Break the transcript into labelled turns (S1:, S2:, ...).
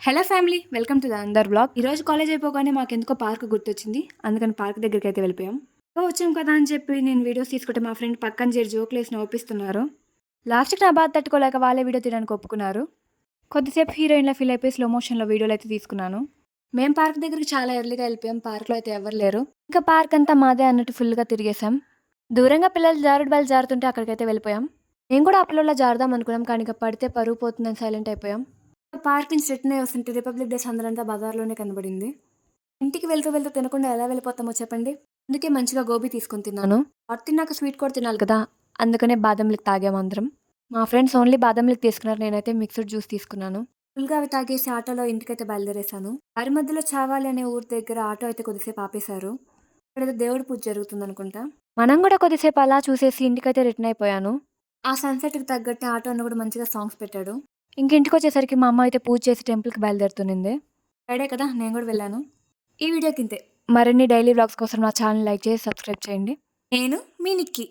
S1: Hello family, welcome to the అందర్ blog. ఈరోజు college అయిపోగానే మాకెందుకో పార్క్ గుర్తొచ్చింది. అందుకని పార్క్ దగ్గరికి అయితే వెళ్ళిపోయాం. వచ్చాం కదా అని చెప్పి నేను వీడియోస్ తీసుకుంటే మా ఫ్రెండ్ పక్కన చేరి జోకులు వేసి నవ్విస్తున్నారు. లాస్ట్కి నా బాధ తట్టుకోలేక వాళ్ళే వీడియో తీయడానికి ఒప్పుకున్నారు. కొద్దిసేపు హీరోయిన్లో ఫీల్ అయిపోయి స్లో మోషన్లో వీడియోలు అయితే తీసుకున్నాను. మేము పార్క్ దగ్గరికి చాలా ఎర్లీగా వెళ్ళిపోయాం. పార్క్లో అయితే ఎవరు లేరు. ఇంకా పార్క్ అంతా మాదే అన్నట్టు ఫుల్గా తిరిగేసాం. దూరంగా పిల్లలు జారుడు బాలు జారుతుంటే అక్కడికైతే వెళ్ళిపోయాం. మేము కూడా ఆ పిల్లల్లో జారుదాం అనుకున్నాం, కానీ ఇక పడితే పరుగు పోతుందని సైలెంట్ అయిపోయాం. పార్క్ నుంచి రిటర్న్ అయ్యి వస్తుంటే రిపబ్లిక్ డే సందరంతా బజార్లోనే కనబడింది. ఇంటికి వెళ్తూ వెళ్తూ తినకుండా ఎలా వెళ్ళిపోతామో చెప్పండి. అందుకే మంచిగా గోబీ తీసుకొని తిన్నాను. హాట్ తిన్నాక స్వీట్ కూడా తినాలి కదా, అందుకనే బాదం మిల్క్ తాగాం అందరం. మా ఫ్రెండ్స్ ఓన్లీ బాదం మిల్క్ తీసుకున్నారు, నేనైతే మిక్స్డ్ జ్యూస్ తీసుకున్నాను. ఫుల్గా అవి తాగేసి ఆటోలో ఇంటికైతే బయలుదేరేశాను. దారి మధ్యలో చావాలి అనే ఊరి దగ్గర ఆటో అయితే కొద్దిసేపు ఆపేశారు. ఇక్కడైతే దేవుడి పూజ జరుగుతుంది అనుకుంటా. మనం కూడా కొద్దిసేపు అలా చూసేసి ఇంటికైతే రిటర్న్ అయిపోయాను. ఆ సన్సెట్కి తగ్గట్టు ఆటో అన్న కూడా మంచిగా సాంగ్స్ పెట్టాడు. ఇంటికొచ్చేసరికి మా అమ్మ అయితే పూజ చేసి టెంపుల్కి బయలుదేరుతుంది. ఫ్రైడే కదా, నేను కూడా వెళ్ళాను. ఈ వీడియోకి ఇంతే. మరిన్ని డైలీ వ్లాగ్స్ కోసం నా ఛానల్ లైక్ చేసి సబ్స్క్రైబ్ చేయండి. నేను మీ నిక్కి.